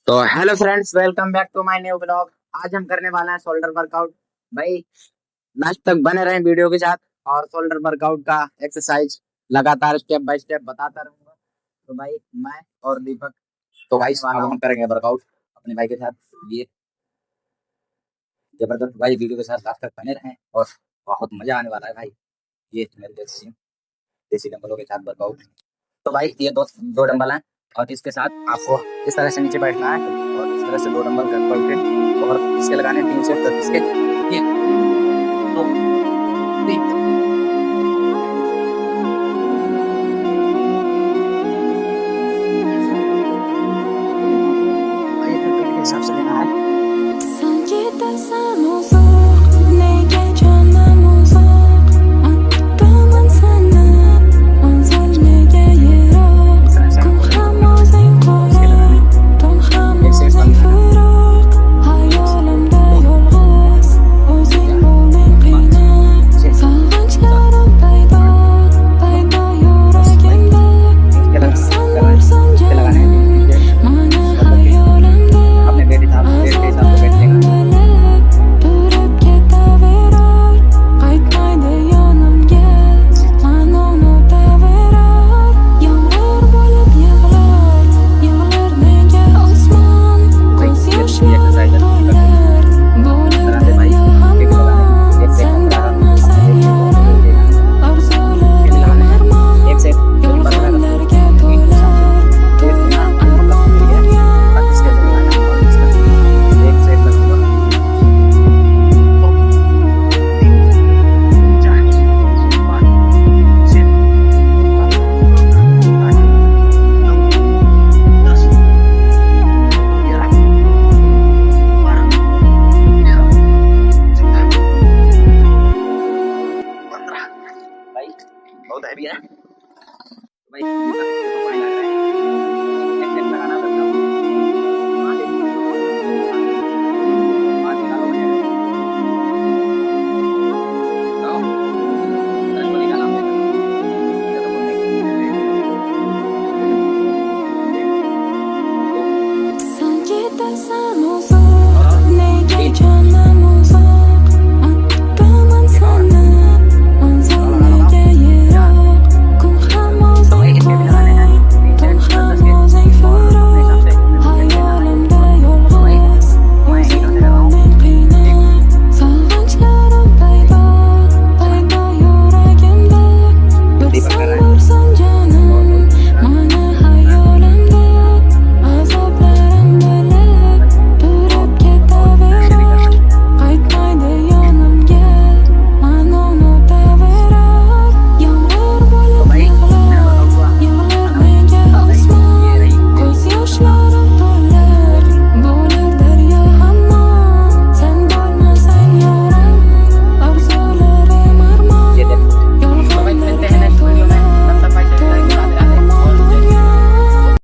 तो hello friends, welcome back to my new blog. आज हम करने वाले हैं शोल्डर वर्कआउट। भाई, लास्ट तक बने रहें वीडियो के साथ। और शोल्डर वर्कआउट का एक्सरसाइज लगातार स्टेप बाय स्टेप बताता रहूंगा। तो भाई, मैं और दीपक, तो भाई अब हम करेंगे वर्कआउट अपने भाई के साथ। ये जबरदस्त भाई, वीडियो के साथ लास्ट तक बने रहें और बहुत मजा आने वाला है भाई। ये मेरे देसी देसी डंबलों के साथ वर्कआउट। तो भाई, ये दो डंबल हैं और इसके साथ आपको इस तरह से नीचे बैठना है और इस तरह से दो डंबल कर पकड़ के और इसके लगाने 3 से 10 इसके। ठीक है?